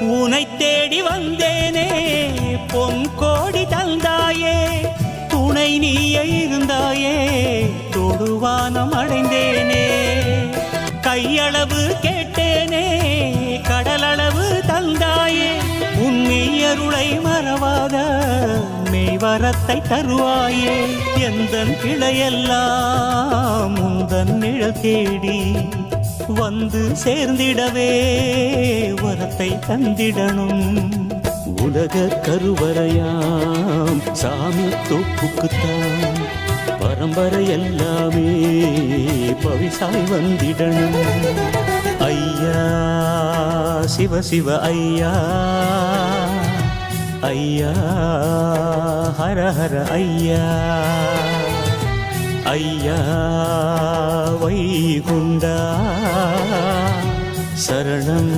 உனை தேடி வந்தேனே பொன் கோடி தந்தாயே துணை நீயே இருந்தாயே தொடுவானம் அடைந்தேனே கையளவு கேட்டேனே கடலளவு தந்தாயே உன்னியருளை மறவாத மெய்வரத்தை தருவாயே எந்தன் கிளையெல்லாம் உந்தன் நிழல் தேடி வந்து சேர்ந்திடவே வரத்தை தந்திடணும் உலக கருவறையாம் சாமி தோப்புக்குத்தான் பரம்பரை எல்லாமே பவிசாய் வந்திடணும் ஐயா சிவ சிவ ஐயா ஐயா ஹர ஹர ஐயா ஐயா வைகுண்டா சரணம்